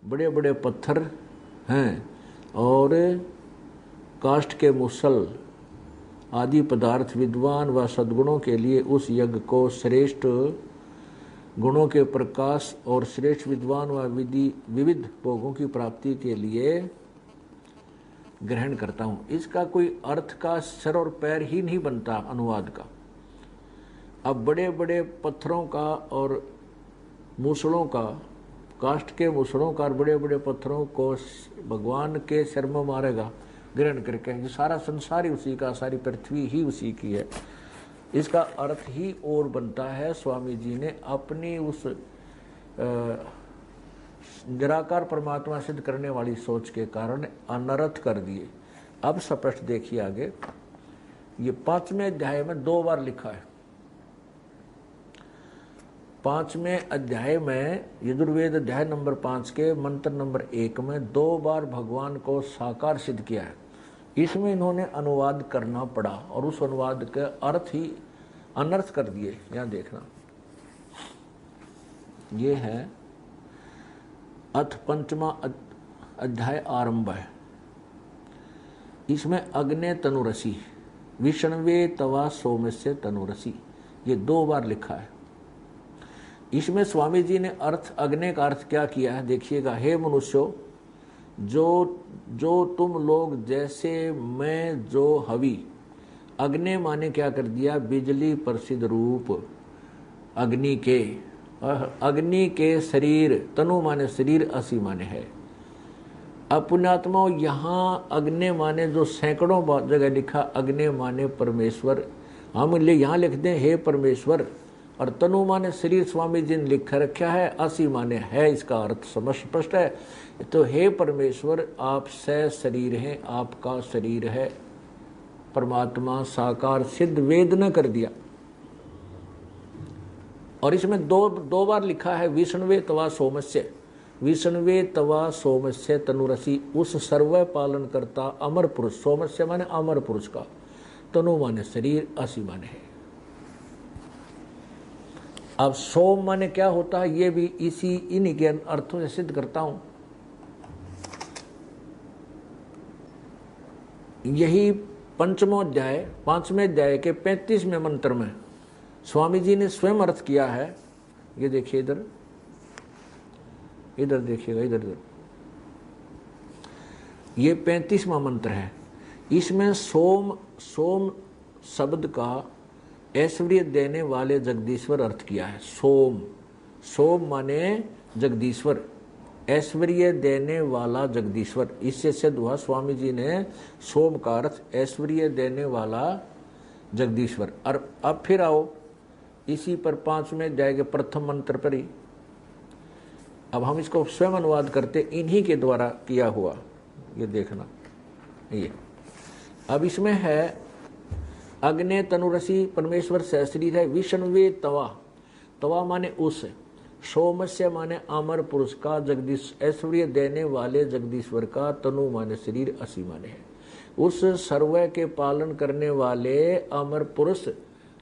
बड़े बड़े पत्थर हैं और काष्ठ के मुसल आदि पदार्थ विद्वान व सद्गुणों के लिए उस यज्ञ को श्रेष्ठ गुणों के प्रकाश और श्रेष्ठ विद्वान व विविध भोगों की प्राप्ति के लिए ग्रहण करता हूँ। इसका कोई अर्थ का सर और पैर ही नहीं बनता अनुवाद का। अब बड़े बड़े पत्थरों का और मूसलों का, काष्ठ के मूसलों का और बड़े बड़े पत्थरों को भगवान के सिर में मारेगा ग्रहण करके। ये सारा संसार ही उसी का, सारी पृथ्वी ही उसी की है। इसका अर्थ ही और बनता है। स्वामी जी ने अपनी उस निराकार परमात्मा सिद्ध करने वाली सोच के कारण अनर्थ कर दिए। अब स्पष्ट देखिए आगे, ये 5वें अध्याय में 2 बार लिखा है। 5वें अध्याय में यजुर्वेद अध्याय नंबर 5 के मंत्र नंबर 1 में 2 बार भगवान को साकार सिद्ध किया है। इसमें इन्होंने अनुवाद करना पड़ा और उस अनुवाद के अर्थ ही अनर्थ कर दिए। यहाँ देखना, ये है अथ 5वां अध्याय आरंभ है। इसमें अग्ने तनुरसी विष्णवे तवा सोमस्य तनुरसी, ये 2 बार लिखा है। इसमें स्वामी जी ने अर्थ, अग्नि का अर्थ क्या किया है देखिएगा। हे मनुष्यों, जो तुम लोग जैसे मैं जो हवि, अग्नि माने क्या कर दिया, बिजली प्रसिद्ध रूप अग्नि के, अग्नि के शरीर, तनु माने शरीर, असी माने है। अब पुण्यात्मा यहाँ अग्नि माने जो सैकड़ों जगह लिखा अग्नि माने परमेश्वर, हम यहाँ लिख दें हे परमेश्वर, और तनु माने शरीर स्वामी जी ने लिख रखा है, असी माने है। इसका अर्थ समझ स्पष्ट है। तो हे परमेश्वर, आप से शरीर हैं, आपका शरीर है। परमात्मा साकार सिद्ध वेद न कर दिया। और इसमें दो बार लिखा है विष्णवे तवा सोमस्य, विष्णवे तवा सोमस्य तनुरसी, उस सर्व पालन करता अमर पुरुष, सोमस्य माने अमर पुरुष का, तनु माने शरीर, असी माने है। अब सोम माने क्या होता है, ये भी इन्हीं के अर्थों से सिद्ध करता हूं। यही 5वां अध्याय, 5वें अध्याय के 35वें मंत्र में स्वामी जी ने स्वयं अर्थ किया है। ये देखिए इधर, इधर देखिएगा, इधर ये 35वां मंत्र है। इसमें सोम शब्द का ऐश्वर्य देने वाले जगदीश्वर अर्थ किया है। सोम माने जगदीश्वर, ऐश्वर्य देने वाला जगदीश्वर। इससे सिद्ध हुआ स्वामी जी ने सोम का अर्थ ऐश्वर्य देने वाला जगदीश्वर। और अब फिर आओ इसी पर 5वें अध्याय के प्रथम मंत्र पर ही, अब हम इसको स्वयं अनुवाद करते, इन्हीं के द्वारा किया हुआ। ये देखना, ये अब इसमें है अग्नि तनुरसी, परमेश्वर से शरीर है। विष्णवे तवा, तवा माने उस, सोमस्य माने अमर पुरुष का, जगदीश ऐश्वर्य देने वाले जगदीश्वर का, तनु माने शरीर, असी माने है। उस सर्व के पालन करने वाले अमर पुरुष,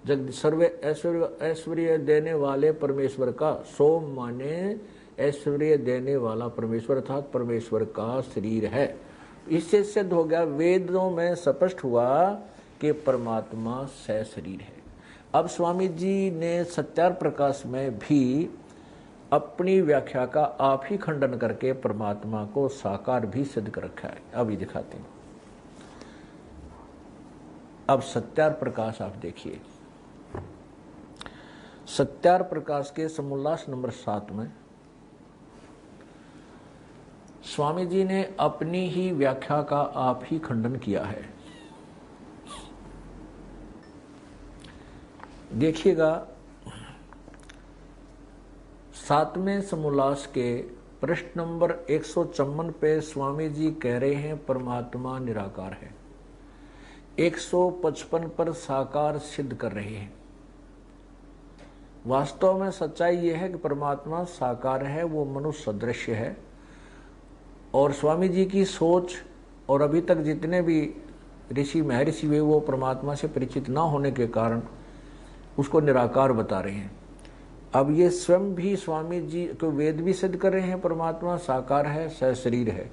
सर्व ऐश्वर्य देने वाले परमेश्वर का, सोम माने ऐश्वर्य देने वाला परमेश्वर अर्थात परमेश्वर का शरीर है। इससे सिद्ध हो गया, वेदों में स्पष्ट हुआ कि परमात्मा से शरीर है। अब स्वामी जी ने सत्यार प्रकाश में भी अपनी व्याख्या का आप ही खंडन करके परमात्मा को साकार भी सिद्ध कर रखा है। अभी दिखाते हैं। अब सत्यार प्रकाश आप देखिए, सत्यार प्रकाश के समोल्लास नंबर 7 में स्वामी जी ने अपनी ही व्याख्या का आप ही खंडन किया है। देखिएगा 7वें समोल्लास के प्रश्न नंबर 154 पे स्वामी जी कह रहे हैं परमात्मा निराकार है। 155 पर साकार सिद्ध कर रहे हैं। वास्तव में सच्चाई यह है कि परमात्मा साकार है, वो मनुष्य सदृश्य है। और स्वामी जी की सोच और अभी तक जितने भी ऋषि महर्षि हुए वो परमात्मा से परिचित ना होने के कारण उसको निराकार बता रहे हैं। अब ये स्वयं भी स्वामी जी को वेद भी सिद्ध कर रहे हैं परमात्मा साकार है, सशरीर है,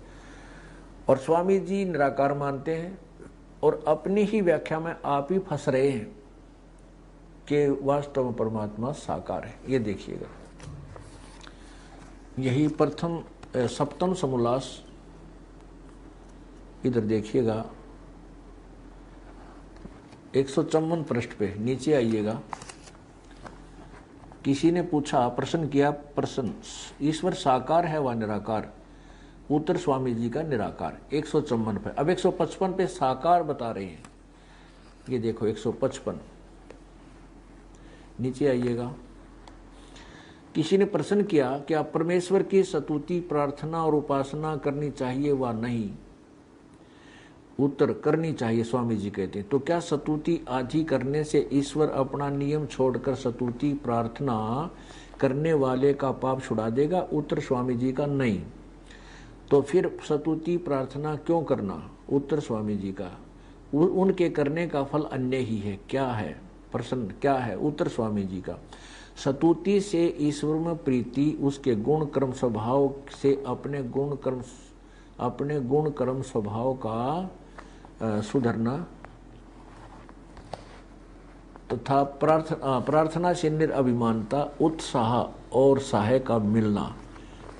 और स्वामी जी निराकार मानते हैं, और अपनी ही व्याख्या में आप ही फंस रहे हैं कि वास्तव में परमात्मा साकार है। ये देखिएगा, यही प्रथम सप्तम समोल्लास, इधर देखिएगा 154 पृष्ठ पे नीचे आइएगा। किसी ने पूछा, प्रश्न किया, प्रश्न ईश्वर साकार है व निराकार? उत्तर स्वामी जी का निराकार। 154 पे। अब 155 पे साकार बता रहे हैं। ये देखो 155 नीचे आइएगा। किसी ने प्रश्न किया, क्या परमेश्वर की स्तुति, प्रार्थना और उपासना करनी चाहिए व नहीं? उत्तर, करनी चाहिए, स्वामी जी कहते हैं। तो क्या स्तुति आदि करने से ईश्वर अपना नियम छोड़कर स्तुति प्रार्थना करने वाले का पाप छुड़ा देगा? उत्तर स्वामी जी का, नहीं। तो फिर स्तुति प्रार्थना क्यों करना? उत्तर स्वामी जी का, उनके करने का फल अन्य ही है। क्या है? प्रश्न क्या है? उत्तर स्वामी जी का, स्तुति से ईश्वर में प्रीति, उसके गुण कर्म स्वभाव से अपने गुण कर्म स्वभाव का सुधरना तथा प्रार्थना से निरअभिमानता, उत्साह और सहाय का मिलना।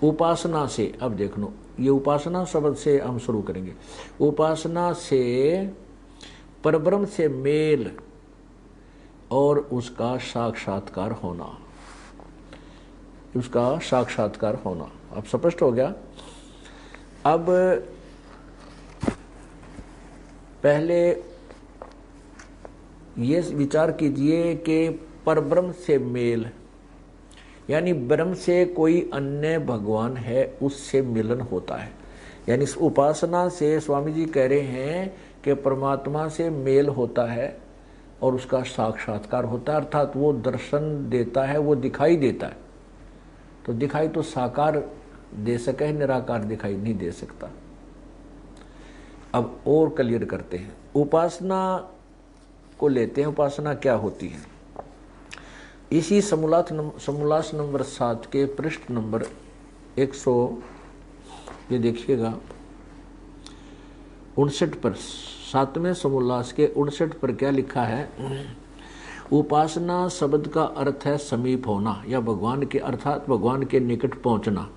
उपासना से, अब देख लो, ये उपासना शब्द से हम शुरू करेंगे। उपासना से परब्रह्म से मेल और उसका साक्षात्कार होना, उसका साक्षात्कार होना। अब स्पष्ट हो गया। अब पहले ये विचार कीजिए कि परब्रह्म से मेल, यानी ब्रह्म से कोई अन्य भगवान है, उससे मिलन होता है। यानी इस उपासना से स्वामी जी कह रहे हैं कि परमात्मा से मेल होता है और उसका साक्षात्कार होता है, अर्थात वो दर्शन देता है, वो दिखाई देता है। तो दिखाई तो साकार दे सके, निराकार दिखाई नहीं दे सकता। अब और क्लियर करते हैं, उपासना को लेते हैं। उपासना क्या होती है? इसी समोल्लास नंबर 7 के पृष्ठ नंबर 100, ये देखिएगा 59 पर, 7वें समोल्लास के 59 पर क्या लिखा है? उपासना शब्द का अर्थ है समीप होना या भगवान के, अर्थात भगवान के निकट पहुंचना,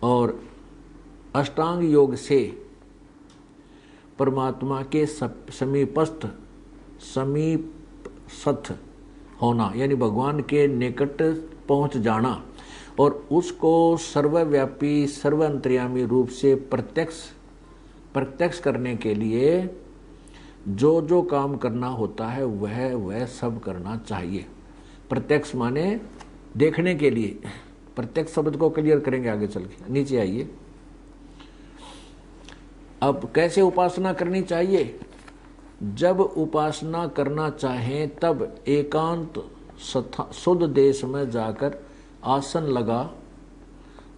और अष्टांग योग से परमात्मा के समीपस्थ होना, यानी भगवान के निकट पहुंच जाना, और उसको सर्वव्यापी सर्वांतर्यामी रूप से प्रत्यक्ष करने के लिए जो जो काम करना होता है वह सब करना चाहिए। प्रत्यक्ष माने देखने के लिए। प्रत्यक्ष शब्द को क्लियर करेंगे आगे चल के। नीचे आइए। अब कैसे उपासना करनी चाहिए? जब उपासना करना चाहें तब एकांत शुद्ध देश में जाकर आसन लगा,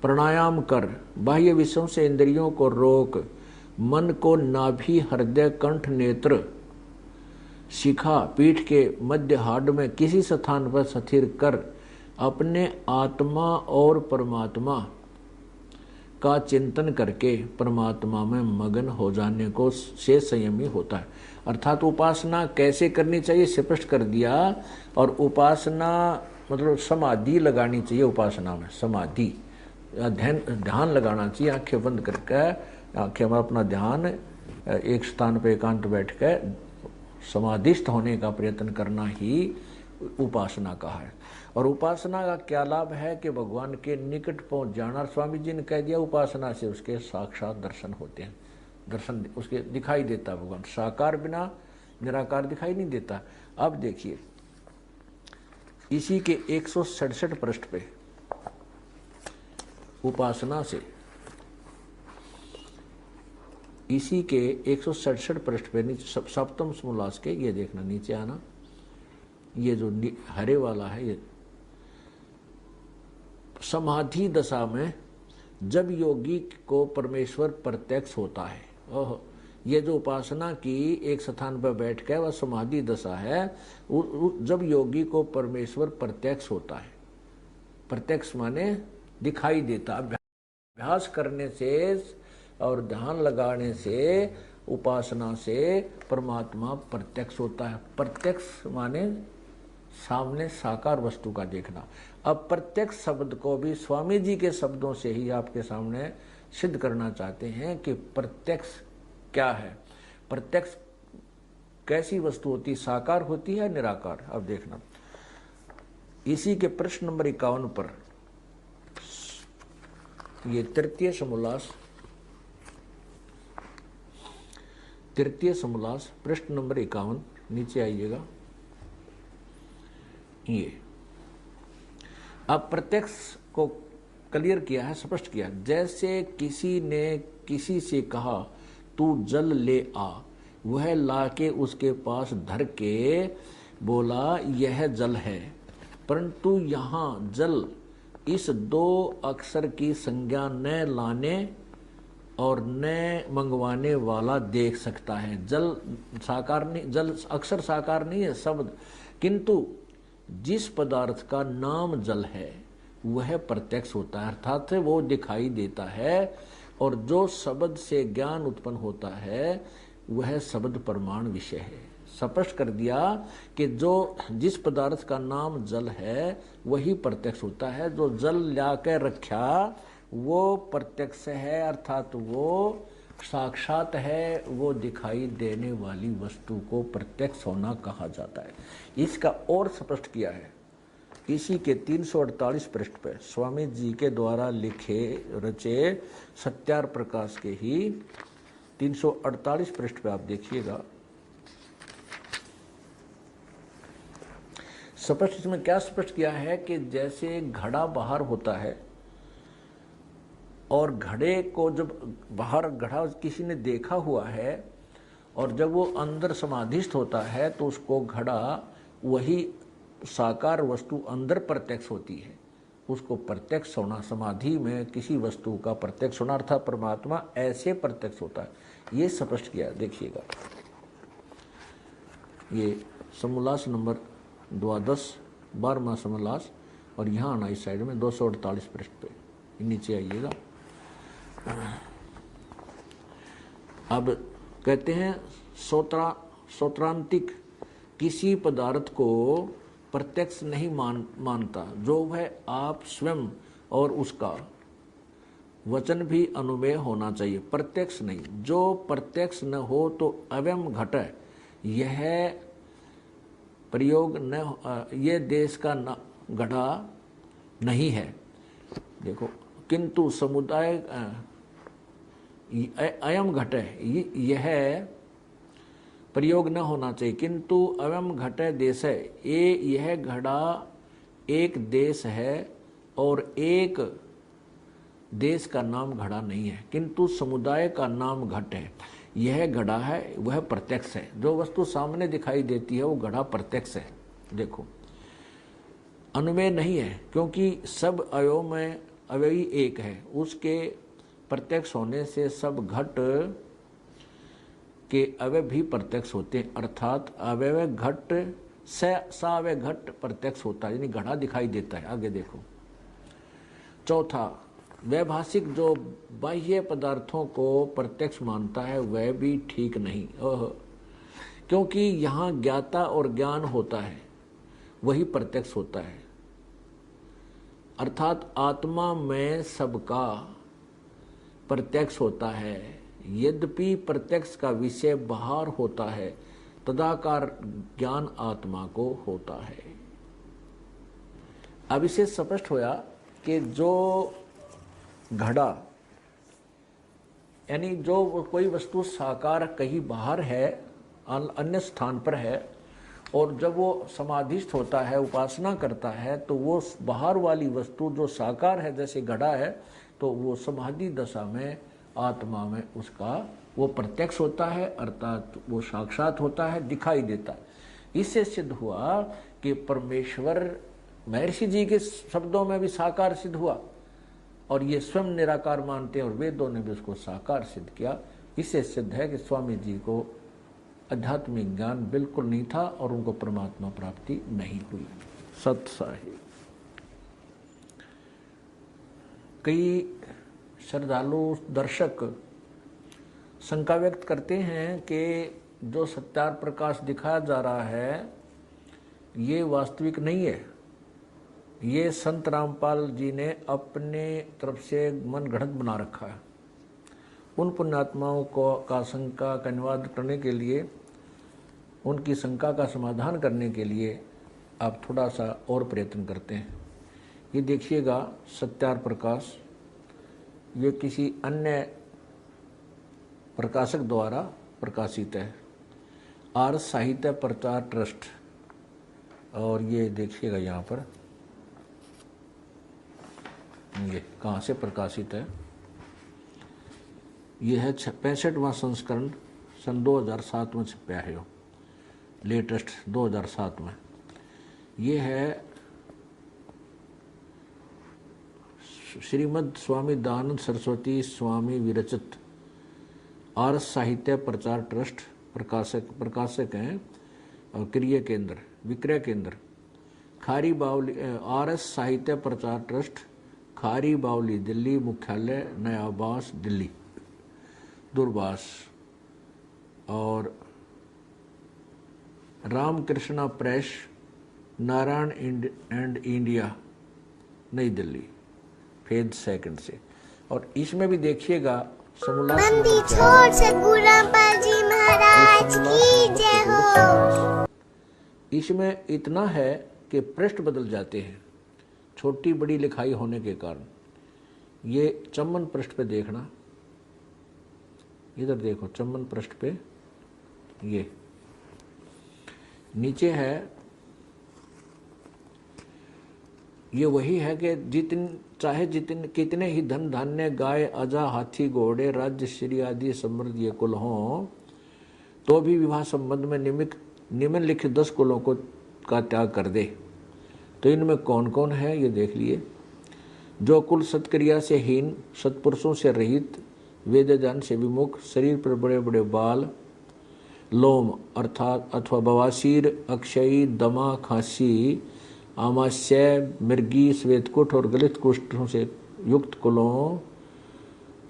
प्राणायाम कर, बाह्य विषयों से इंद्रियों को रोक, मन को नाभि, हृदय, कंठ, नेत्र, शिखा, पीठ के मध्य हाड में किसी स्थान पर स्थिर कर अपने आत्मा और परमात्मा का चिंतन करके परमात्मा में मगन हो जाने को से संयमी होता है। अर्थात उपासना कैसे करनी चाहिए स्पष्ट कर दिया। और उपासना मतलब समाधि लगानी चाहिए। उपासना में समाधि, ध्यान लगाना चाहिए। आंखें बंद करके, आंखें में अपना ध्यान एक स्थान पर एकांत बैठ कर समाधिस्थ होने का प्रयत्न करना ही उपासना कहा है। और उपासना का क्या लाभ है कि भगवान के निकट पहुंच जाना। स्वामी जी ने कह दिया उपासना से उसके साक्षात दर्शन होते हैं, दर्शन उसके दिखाई देता भगवान। साकार बिना निराकार दिखाई नहीं देता। अब देखिए इसी के 167 पृष्ठ पे उपासना से, इसी के 167 पृष्ठ पे नीचे सप्तम समोल्लास के, ये देखना नीचे आना, ये जो हरे वाला है, ये समाधि दशा में जब योगी को परमेश्वर प्रत्यक्ष होता है। ओह, ये जो उपासना की एक स्थान पर बैठ कर वह समाधि दशा है। जब योगी को परमेश्वर प्रत्यक्ष होता है, प्रत्यक्ष माने दिखाई देता। अभ्यास करने से और ध्यान लगाने से, उपासना से परमात्मा प्रत्यक्ष होता है। प्रत्यक्ष माने सामने साकार वस्तु का देखना। अब प्रत्यक्ष शब्द को भी स्वामी जी के शब्दों से ही आपके सामने सिद्ध करना चाहते हैं कि प्रत्यक्ष क्या है। प्रत्यक्ष कैसी वस्तु होती, साकार होती है निराकार। अब देखना इसी के प्रश्न नंबर 51 पर, ये तृतीय समोल्लास प्रश्न नंबर 51, नीचे आइएगा। ये अब प्रत्यक्ष को क्लियर किया है, स्पष्ट किया। जैसे किसी ने किसी से कहा तू जल ले आ, वह लाके उसके पास धर के बोला यह जल है, परंतु यहाँ जल इस दो अक्षर की संज्ञा न लाने और न मंगवाने वाला देख सकता है। जल साकार नहीं, जल अक्षर साकार नहीं है शब्द, किंतु जिस पदार्थ का नाम जल है वह प्रत्यक्ष होता है, अर्थात वो दिखाई देता है। और जो शब्द से ज्ञान उत्पन्न होता है वह शब्द प्रमाण विषय है। स्पष्ट कर दिया कि जो जिस पदार्थ का नाम जल है वही प्रत्यक्ष होता है। जो जल लाकर रखा वो प्रत्यक्ष है, अर्थात वो साक्षात है, वो दिखाई देने वाली वस्तु को प्रत्यक्ष होना कहा जाता है। इसका और स्पष्ट किया है इसी के 348 पृष्ठ पे, स्वामी जी के द्वारा लिखे रचे सत्यार प्रकाश के ही 348 पृष्ठ पे आप देखिएगा। स्पष्ट इसमें क्या स्पष्ट किया है कि जैसे घड़ा बाहर होता है और घड़े को जब बाहर घड़ा किसी ने देखा हुआ है और जब वो अंदर समाधिस्थ होता है तो उसको घड़ा वही साकार वस्तु अंदर प्रत्यक्ष होती है, उसको प्रत्यक्ष होना। समाधि में किसी वस्तु का प्रत्यक्ष होना अर्थात परमात्मा ऐसे प्रत्यक्ष होता है। ये स्पष्ट किया, देखिएगा। ये समोल्लास नंबर 12 12वां समोल्लास, और यहाँ आना इस साइड में 248 पृष्ठ पे, नीचे आइएगा। अब कहते हैं सौत्रांतिक किसी पदार्थ को प्रत्यक्ष नहीं मानता, जो वह आप स्वयं और उसका वचन भी अनुमेय होना चाहिए, प्रत्यक्ष नहीं। जो प्रत्यक्ष न हो तो अवयम घट, यह प्रयोग न, ये देश का घड़ा नहीं है। देखो, किंतु समुदाय अयम घट, यह प्रयोग न होना चाहिए, किंतु अवयम घट देश है। यह घड़ा एक देश है और एक देश का नाम घड़ा नहीं है, किंतु समुदाय का नाम घट है। यह घड़ा है वह प्रत्यक्ष है। जो वस्तु सामने दिखाई देती है वो घड़ा प्रत्यक्ष है। देखो, अनुमेय नहीं है, क्योंकि सब अवयव में अवयवी एक है। उसके प्रत्यक्ष होने से सब घट के अवयव भी प्रत्यक्ष होते हैं, अर्थात अवयव घट सावय घट प्रत्यक्ष होता है, यानी घड़ा दिखाई देता है। आगे देखो, चौथा, वैभाषिक जो बाह्य पदार्थों को प्रत्यक्ष मानता है वह भी ठीक नहीं, क्योंकि यहाँ ज्ञाता और ज्ञान होता है, वही प्रत्यक्ष होता है। अर्थात आत्मा में सबका प्रत्यक्ष होता है, यद्यपि प्रत्यक्ष का विषय बाहर होता है, तदाकार ज्ञान आत्मा को होता है। अब इसे स्पष्ट होया कि जो घड़ा, यानी जो कोई वस्तु साकार कहीं बाहर है, अन्य स्थान पर है, और जब वो समाधिस्थ होता है, उपासना करता है, तो वो बाहर वाली वस्तु जो साकार है, जैसे घड़ा है, तो वो समाधि दशा में आत्मा में उसका वो प्रत्यक्ष होता है, अर्थात वो साक्षात होता है, दिखाई देता है। इससे सिद्ध हुआ कि परमेश्वर महर्षि जी के शब्दों में भी साकार सिद्ध हुआ, और ये स्वयं निराकार मानते हैं, और वेदों ने भी उसको साकार सिद्ध किया। इससे सिद्ध है कि स्वामी जी को आध्यात्मिक ज्ञान बिल्कुल नहीं था और उनको परमात्मा प्राप्ति नहीं हुई। सत्य कई श्रद्धालु दर्शक शंका व्यक्त करते हैं कि जो सत्यार प्रकाश दिखाया जा रहा है ये वास्तविक नहीं है, ये संत रामपाल जी ने अपने तरफ से मन गढ़ंत बना रखा है। उन पुण्यात्माओं का शंका का निवारण करने के लिए, उनकी शंका का समाधान करने के लिए आप थोड़ा सा और प्रयत्न करते हैं। ये देखिएगा सत्यार प्रकाश, ये किसी अन्य प्रकाशक द्वारा प्रकाशित है, आर्य साहित्य प्रचार ट्रस्ट। और ये देखिएगा यहाँ पर ये कहाँ से प्रकाशित है, ये है 65वां संस्करण, सन 2007 में छपा है, लेटेस्ट 2007 में। ये है श्रीमद स्वामी दयानंद सरस्वती स्वामी विरचित आर्य साहित्य प्रचार ट्रस्ट, प्रकाशक हैं और विक्रय केंद्र खारी बावली, आर्य साहित्य प्रचार ट्रस्ट, खारी बावली दिल्ली, मुख्यालय नयाबास दिल्ली, दूरबास। और Ramakrishna press, Narayan and India, Nai Delhi, phase 2 से। और इसमें भी देखिएगा मंदी छोड़ सद्गुरु रामपाल जी महाराज की जय हो। इसमें इतना है कि पृष्ठ बदल जाते हैं, छोटी बड़ी लिखाई होने के कारण। ये चम्मन पृष्ठ पे देखना, इधर देखो चम्मन पृष्ठ पे, ये नीचे है, ये वही है कि कितने ही धन धान्य गाय अजा हाथी घोड़े राज्य श्री आदि समृद्ध ये कुल हों, तो भी विवाह संबंध में निम्नलिखित 10 कुलों का त्याग कर दे। तो इनमें कौन कौन है ये देख लिए। जो कुल सत्क्रिया से हीन, सत्पुरुषों से रहित, वेद ज्ञान से विमुख, शरीर पर बड़े बड़े बाल, लोम अर्थात अथवा बवासीर, अक्षयी, दमा, खांसी, आमाशय, मृगी, श्वेतकुट और गलित कुष्ठों से युक्त कुलों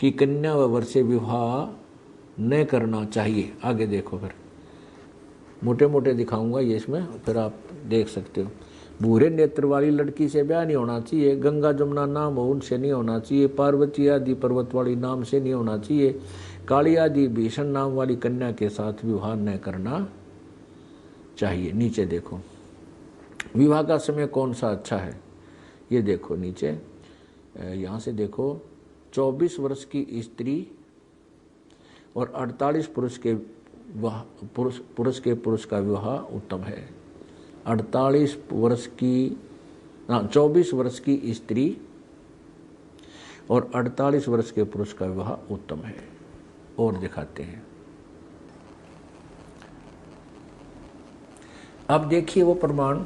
की कन्या व वर से विवाह न करना चाहिए। आगे देखो, फिर मोटे मोटे दिखाऊंगा ये, इसमें फिर आप देख सकते हो। भूरे नेत्र वाली लड़की से ब्याह नहीं होना चाहिए, गंगा जमुना नाम हो उनसे नहीं होना चाहिए, पार्वती आदि पर्वत वाली नाम से नहीं होना चाहिए, काली आदि भीषण नाम वाली कन्या के साथ विवाह न करना चाहिए। नीचे देखो विवाह का समय कौन सा अच्छा है, ये देखो नीचे, यहाँ से देखो 24 वर्ष की स्त्री और 48 पुरुष का विवाह उत्तम है। 24 वर्ष की स्त्री और 48 वर्ष के पुरुष का विवाह उत्तम है। और दिखाते हैं, अब देखिए वो प्रमाण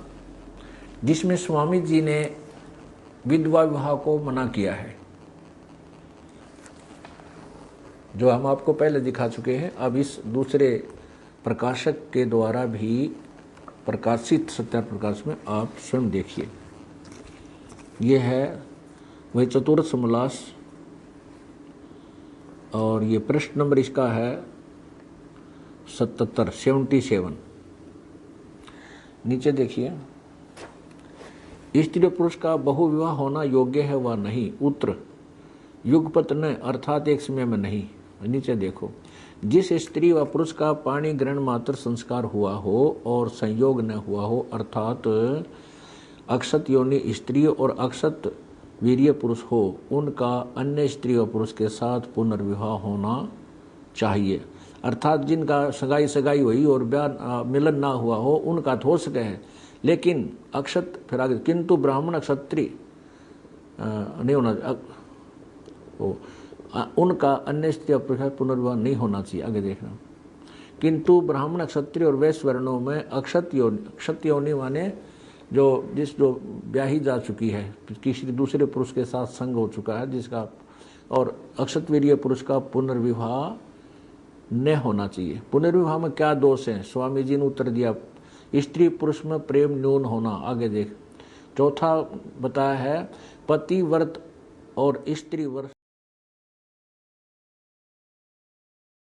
जिसमें स्वामी जी ने विधवा विवाह को मना किया है, जो हम आपको पहले दिखा चुके हैं। अब इस दूसरे प्रकाशक के द्वारा भी प्रकाशित सत्यार प्रकाश में आप स्वयं देखिए। ये है वही चतुर्थ समलास, और ये पृष्ठ नंबर इसका है 77। नीचे देखिए, स्त्री पुरुष का बहुविवाह होना योग्य है व नहीं। उत्तर, युगपत न अर्थात एक समय में नहीं। नीचे देखो, जिस स्त्री व पुरुष का पाणी ग्रहण मात्र संस्कार हुआ हो और संयोग न हुआ हो, अर्थात अक्षत योनि स्त्री और अक्षत वीर्य पुरुष हो, उनका अन्य स्त्री व पुरुष के साथ पुनर्विवाह होना चाहिए। अर्थात जिनका सगाई हुई और ब्याह मिलन ना हुआ हो, उनका तो हो सके है, लेकिन अक्षत, फिर आगे, किंतु ब्राह्मण क्षत्रिय नहीं होना, उनका अन्य स्त्री पुनर्विवाह नहीं होना चाहिए। आगे देखना, किंतु ब्राह्मण क्षत्रिय और वैश्य वर्णों में अक्षत योनि माने जो ब्याही जा चुकी है, किसी दूसरे पुरुष के साथ संग हो चुका है जिसका, और अक्षत वीर्य पुरुष का पुनर्विवाह न होना चाहिए। पुनर्विवाह में क्या दोष है? स्वामी जी ने उत्तर दिया, स्त्री पुरुष में प्रेम न्यून होना। आगे देख, चौथा बताया है, पतिव्रत और स्त्री वर्ष